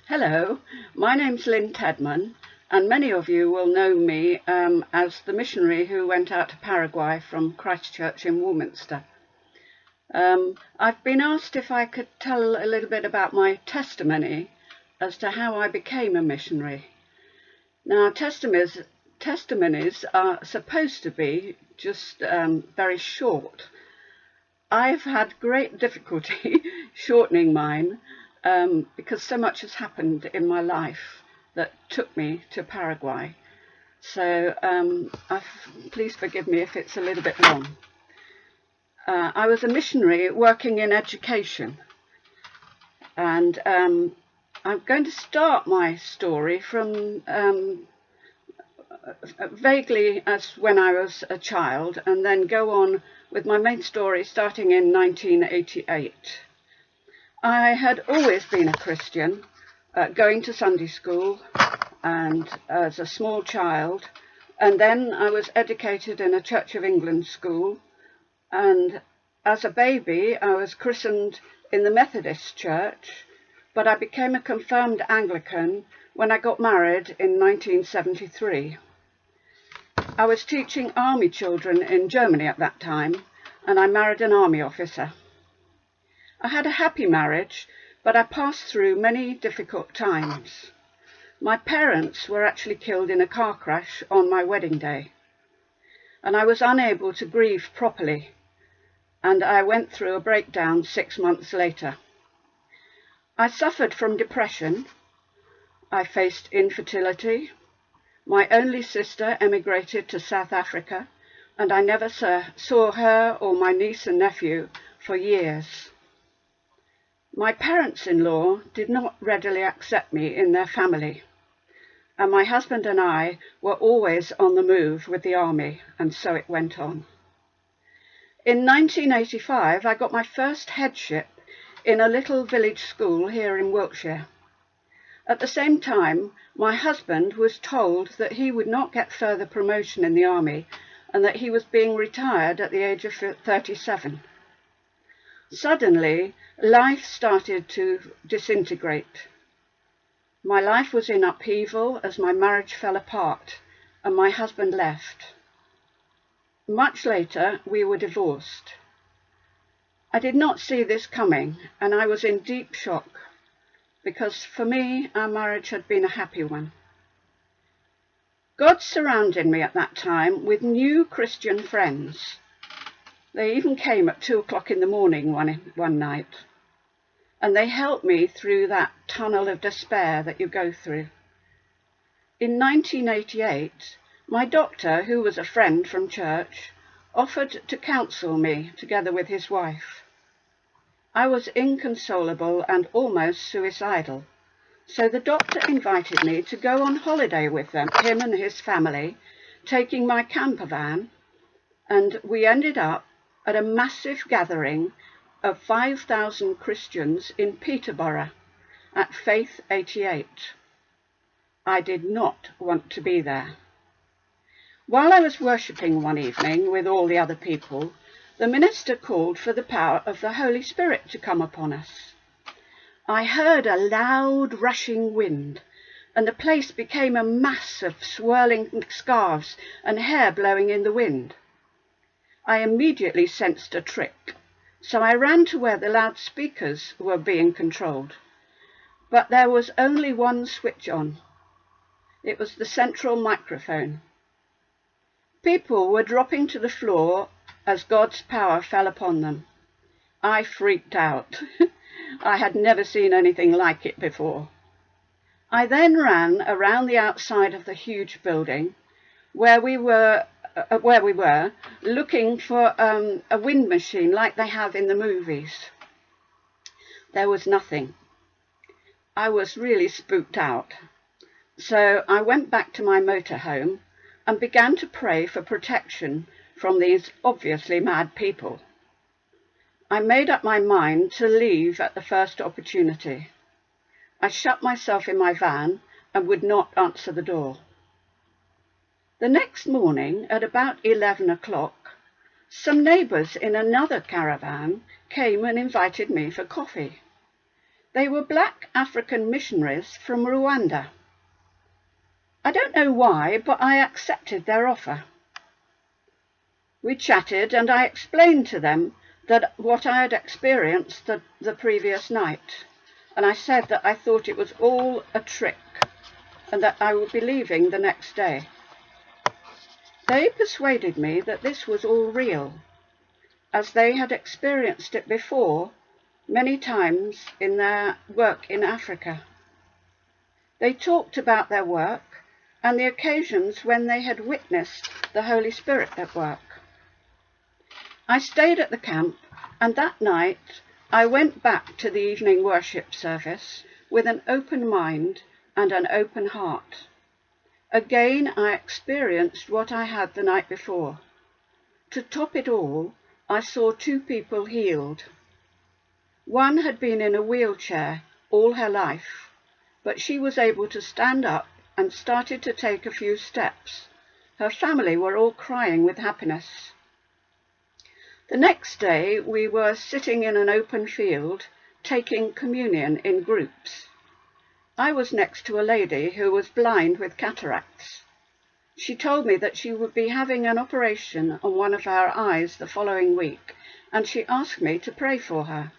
Hello, my name's Linn Tedman, and many of you will know me as the missionary who went out to Paraguay from Christchurch in Warminster. I've been asked if I could tell a little bit about my testimony as to how I became a missionary. Now, testimonies are supposed to be just very short. I've had great difficulty shortening mine because so much has happened in my life that took me to Paraguay. So please forgive me if it's a little bit long. I was a missionary working in education, and I'm going to start my story from vaguely as when I was a child, and then go on with my main story starting in 1988. I had always been a Christian, going to Sunday school and as a small child, and then I was educated in a Church of England school, and as a baby I was christened in the Methodist Church, but I became a confirmed Anglican when I got married in 1973. I was teaching army children in Germany at that time, and I married an army officer. I had a happy marriage, but I passed through many difficult times. My parents were actually killed in a car crash on my wedding day, and I was unable to grieve properly, and I went through a breakdown 6 months later. I suffered from depression. I faced infertility. My only sister emigrated to South Africa, and I never saw her or my niece and nephew for years. My parents-in-law did not readily accept me in their family, and my husband and I were always on the move with the army, and so it went on. In 1985, I got my first headship in a little village school here in Wiltshire. At the same time, my husband was told that he would not get further promotion in the army and that he was being retired at the age of 37. Suddenly, life started to disintegrate. My life was in upheaval as my marriage fell apart and my husband left. Much later, we were divorced. I did not see this coming, and I was in deep shock, because for me, our marriage had been a happy one. God surrounded me at that time with new Christian friends. They even came at 2 o'clock in the morning one night, and they helped me through that tunnel of despair that you go through. In 1988, my doctor, who was a friend from church, offered to counsel me together with his wife. I was inconsolable and almost suicidal, so the doctor invited me to go on holiday with him and his family, taking my camper van, and we ended up at a massive gathering of 5,000 Christians in Peterborough at Faith 88. I did not want to be there. While I was worshipping one evening with all the other people, the minister called for the power of the Holy Spirit to come upon us. I heard a loud rushing wind, and the place became a mass of swirling scarves and hair blowing in the wind. I immediately sensed a trick, so I ran to where the loudspeakers were being controlled. But there was only one switch on. It was the central microphone. People were dropping to the floor as God's power fell upon them. I freaked out. I had never seen anything like it before. I then ran around the outside of the huge building where we were looking for a wind machine like they have in the movies. There was nothing. I was really spooked out. So I went back to my motorhome and began to pray for protection from these obviously mad people. I made up my mind to leave at the first opportunity. I shut myself in my van and would not answer the door. The next morning, at about 11 o'clock, some neighbours in another caravan came and invited me for coffee. They were black African missionaries from Rwanda. I don't know why, but I accepted their offer. We chatted and I explained to them that what I had experienced the previous night, and I said that I thought it was all a trick and that I would be leaving the next day. They persuaded me that this was all real, as they had experienced it before many times in their work in Africa. They talked about their work and the occasions when they had witnessed the Holy Spirit at work. I stayed at the camp, and that night I went back to the evening worship service with an open mind and an open heart. Again, I experienced what I had the night before. To top it all, I saw 2 people healed. One had been in a wheelchair all her life, but she was able to stand up and started to take a few steps. Her family were all crying with happiness. The next day, we were sitting in an open field, taking communion in groups. I was next to a lady who was blind with cataracts. She told me that she would be having an operation on one of her eyes the following week, and she asked me to pray for her.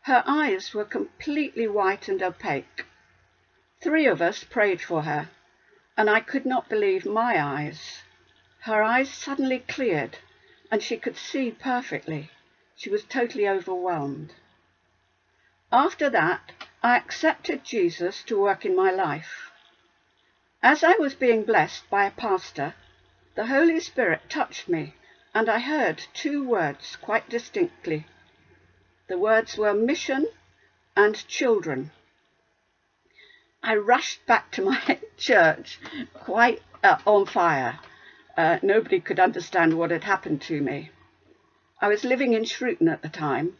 Her eyes were completely white and opaque. 3 of us prayed for her, and I could not believe my eyes. Her eyes suddenly cleared, and she could see perfectly. She was totally overwhelmed. After that, I accepted Jesus to work in my life. As I was being blessed by a pastor, the Holy Spirit touched me, and I heard 2 words quite distinctly. The words were mission and children. I rushed back to my church quite on fire. Nobody could understand what had happened to me. I was living in Shrewton at the time,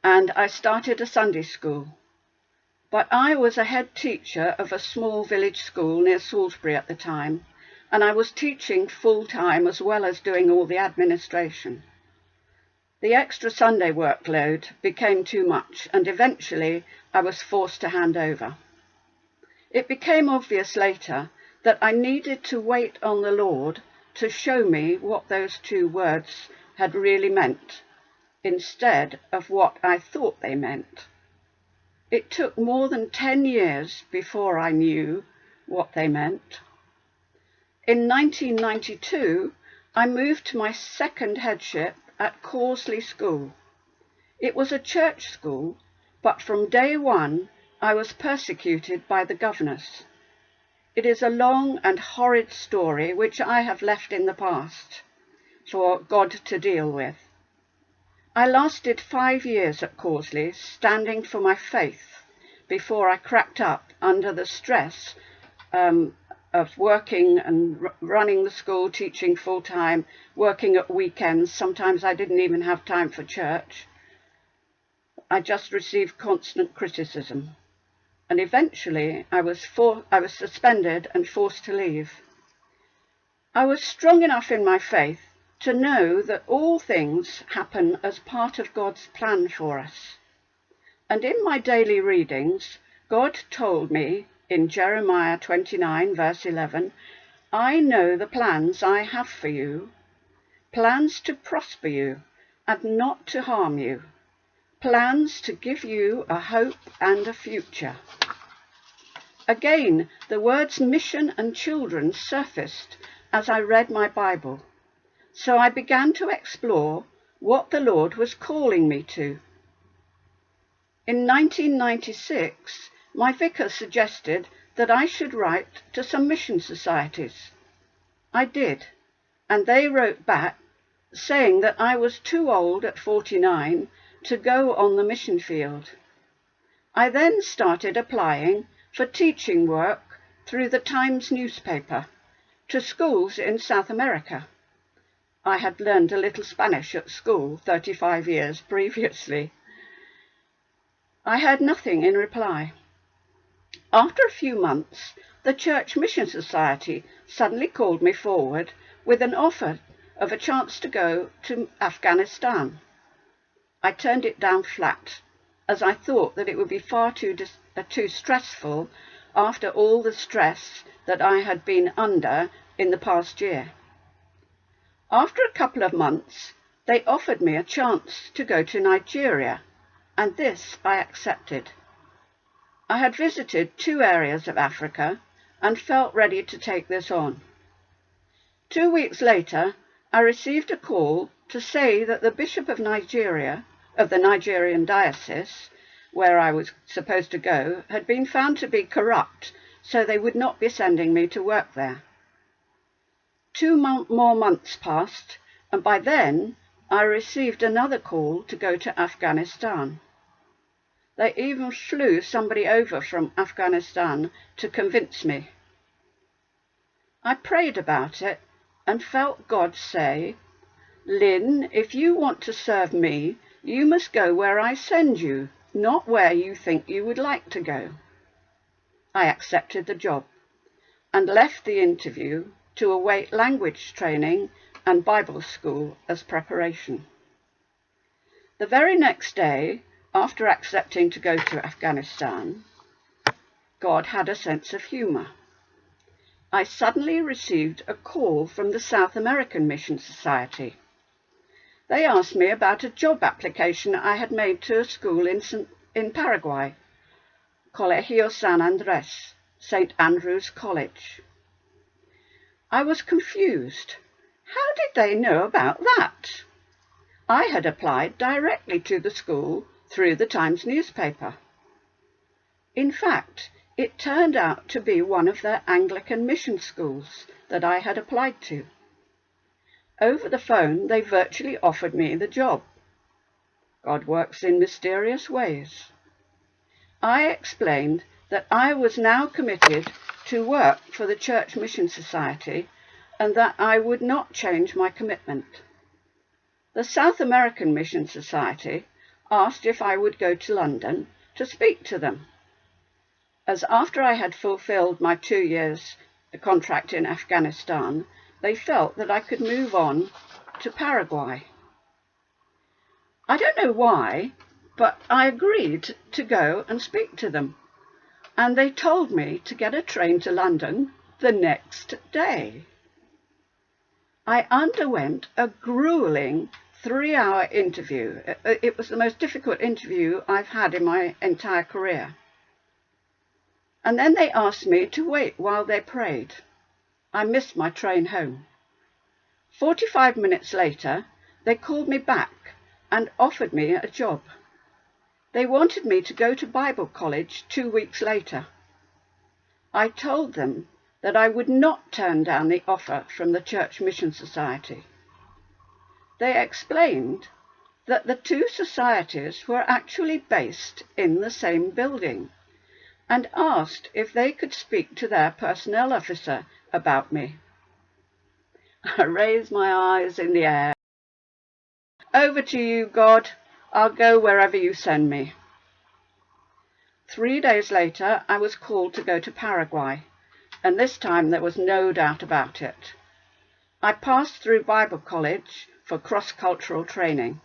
and I started a Sunday school. But I was a head teacher of a small village school near Salisbury at the time, and I was teaching full-time as well as doing all the administration. The extra Sunday workload became too much, and eventually I was forced to hand over. It became obvious later that I needed to wait on the Lord to show me what those 2 words had really meant, instead of what I thought they meant. It took more than 10 years before I knew what they meant. In 1992, I moved to my second headship at Causley School. It was a church school, but from day one, I was persecuted by the governors. It is a long and horrid story which I have left in the past for God to deal with. I lasted 5 years at Causley, standing for my faith, before I cracked up under the stress of working and running the school, teaching full-time, working at weekends. Sometimes I didn't even have time for church. I just received constant criticism. And eventually I was suspended and forced to leave. I was strong enough in my faith to know that all things happen as part of God's plan for us. And in my daily readings, God told me in Jeremiah 29, verse 11, I know the plans I have for you, plans to prosper you and not to harm you, plans to give you a hope and a future. Again, the words mission and children surfaced as I read my Bible. So I began to explore what the Lord was calling me to. In 1996, my vicar suggested that I should write to some mission societies. I did, and they wrote back saying that I was too old at 49 to go on the mission field. I then started applying for teaching work through the Times newspaper to schools in South America. I had learned a little Spanish at school 35 years previously. I heard nothing in reply. After a few months, the Church Mission Society suddenly called me forward with an offer of a chance to go to Afghanistan. I turned it down flat. as I thought that it would be far too stressful after all the stress that I had been under in the past year. After a couple of months, they offered me a chance to go to Nigeria, and this I accepted. I had visited 2 areas of Africa and felt ready to take this on. 2 weeks later, I received a call to say that the Bishop of Nigeria, of the Nigerian diocese, where I was supposed to go, had been found to be corrupt, so they would not be sending me to work there. 2 more months passed, and by then I received another call to go to Afghanistan. They even flew somebody over from Afghanistan to convince me. I prayed about it and felt God say, "Lynn, if you want to serve me, you must go where I send you, not where you think you would like to go." I accepted the job and left the interview to await language training and Bible school as preparation. The very next day, after accepting to go to Afghanistan, God had a sense of humour. I suddenly received a call from the South American Mission Society. They asked me about a job application I had made to a school in Paraguay, Colegio San Andrés, St. Andrew's College. I was confused. How did they know about that? I had applied directly to the school through the Times newspaper. In fact, it turned out to be one of their Anglican mission schools that I had applied to. Over the phone, they virtually offered me the job. God works in mysterious ways. I explained that I was now committed to work for the Church Mission Society and that I would not change my commitment. The South American Mission Society asked if I would go to London to speak to them, as after I had fulfilled my 2 years contract in Afghanistan, they felt that I could move on to Paraguay. I don't know why, but I agreed to go and speak to them, and they told me to get a train to London the next day. I underwent a grueling 3-hour interview. It was the most difficult interview I've had in my entire career. And then they asked me to wait while they prayed. I missed my train home. 45 minutes later, they called me back and offered me a job. They wanted me to go to Bible college 2 weeks later. I told them that I would not turn down the offer from the Church Mission Society. They explained that the 2 societies were actually based in the same building and asked if they could speak to their personnel officer about me. I raised my eyes in the air. "Over to you, God. I'll go wherever you send me." 3 days later, I was called to go to Paraguay, and this time there was no doubt about it. I passed through Bible college for cross-cultural training.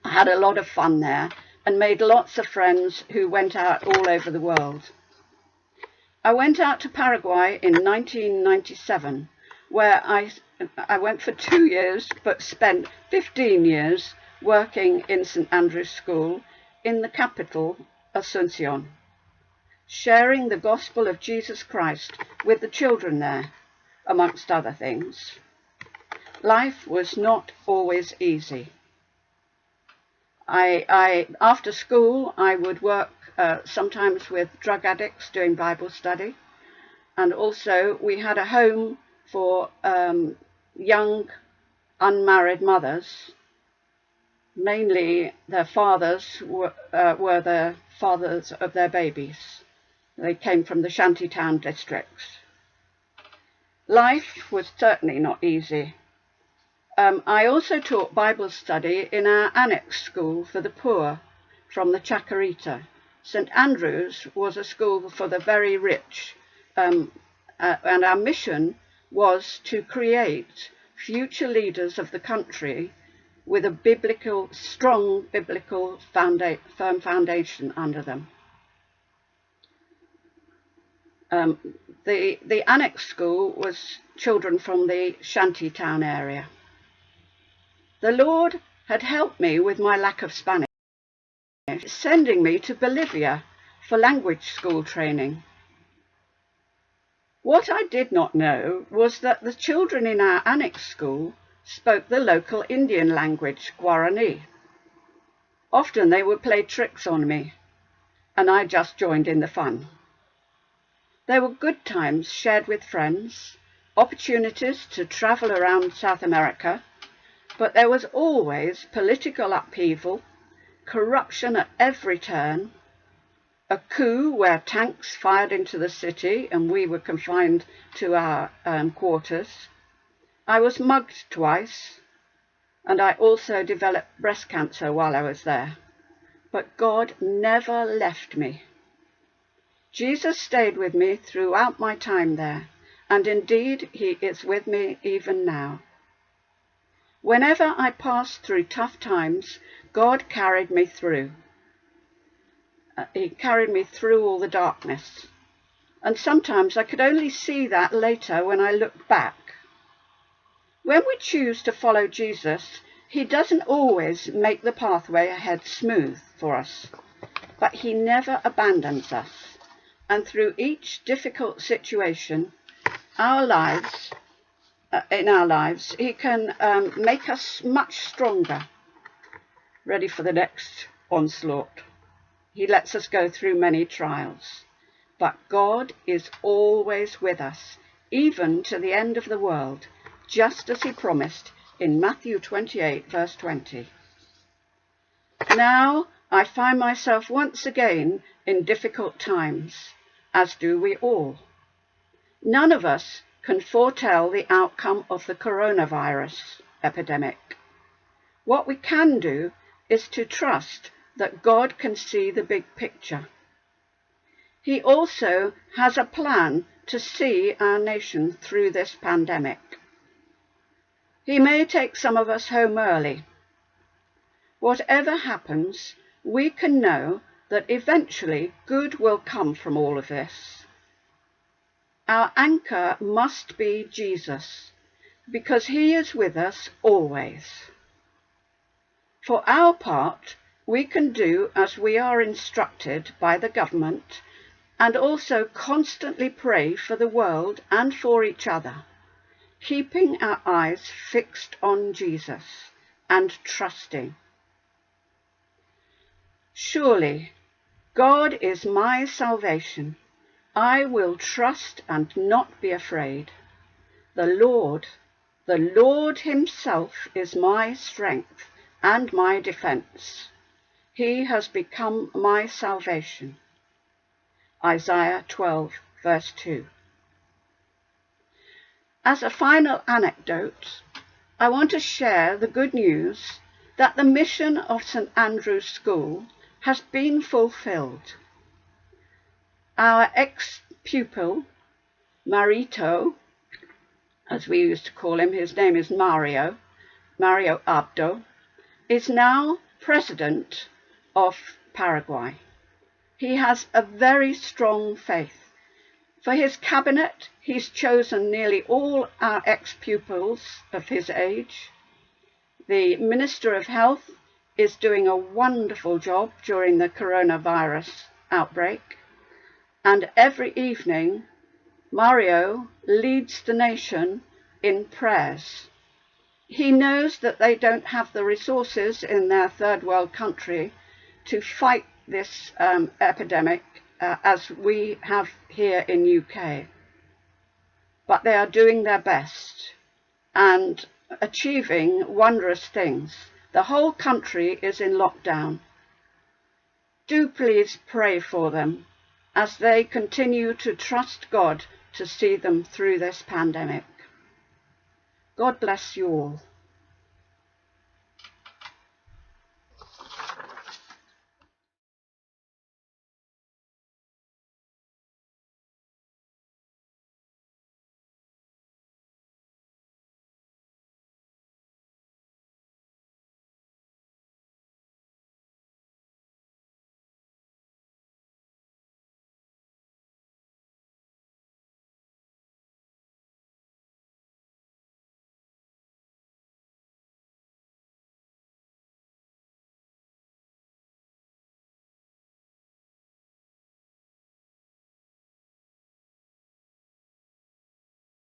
I had a lot of fun there and made lots of friends who went out all over the world. I went out to Paraguay in 1997, where I went for 2 years, but spent 15 years working in St. Andrew's School in the capital, Asunción, sharing the gospel of Jesus Christ with the children there, amongst other things. Life was not always easy. After school, I would work sometimes with drug addicts doing Bible study, and also we had a home for young unmarried mothers. Mainly their fathers were the fathers of their babies. They came from the shantytown districts. Life was certainly not easy. I also taught Bible study in our annex school for the poor from the Chacarita. St. Andrew's was a school for the very rich, and our mission was to create future leaders of the country with a strong biblical firm foundation under them. The annex school was children from the shantytown area. The Lord had helped me with my lack of Spanish, sending me to Bolivia for language school training. What I did not know was that the children in our annex school spoke the local Indian language, Guarani. Often they would play tricks on me, and I just joined in the fun. There were good times shared with friends, opportunities to travel around South America, but there was always political upheaval, corruption at every turn, a coup where tanks fired into the city and we were confined to our quarters. I was mugged twice, and I also developed breast cancer while I was there. But God never left me. Jesus stayed with me throughout my time there, and indeed he is with me even now. Whenever I passed through tough times, God carried me through. He carried me through all the darkness. And sometimes I could only see that later when I looked back. When we choose to follow Jesus, he doesn't always make the pathway ahead smooth for us, but he never abandons us. And through each difficult situation, in our lives, he can make us much stronger, ready for the next onslaught. He lets us go through many trials, but God is always with us, even to the end of the world, just as he promised in Matthew 28, verse 20. Now I find myself once again in difficult times, as do we all. None of us can foretell the outcome of the coronavirus epidemic. What we can do is to trust that God can see the big picture. He also has a plan to see our nation through this pandemic. He may take some of us home early. Whatever happens, we can know that eventually good will come from all of this. Our anchor must be Jesus, because he is with us always. For our part, we can do as we are instructed by the government, and also constantly pray for the world and for each other, keeping our eyes fixed on Jesus and trusting. Surely, God is my salvation. I will trust and not be afraid. The Lord himself is my strength and my defense. He has become my salvation. Isaiah 12, verse 2. As a final anecdote, I want to share the good news that the mission of St. Andrew's School has been fulfilled. Our ex-pupil, Marito, as we used to call him, his name is Mario Abdo, is now president of Paraguay. He has a very strong faith. For his cabinet, he's chosen nearly all our ex-pupils of his age. The Minister of Health is doing a wonderful job during the coronavirus outbreak. And every evening, Mario leads the nation in prayers. He knows that they don't have the resources in their third world country to fight this epidemic as we have here in UK. But they are doing their best and achieving wondrous things. The whole country is in lockdown. Do please pray for them as they continue to trust God to see them through this pandemic. God bless you all.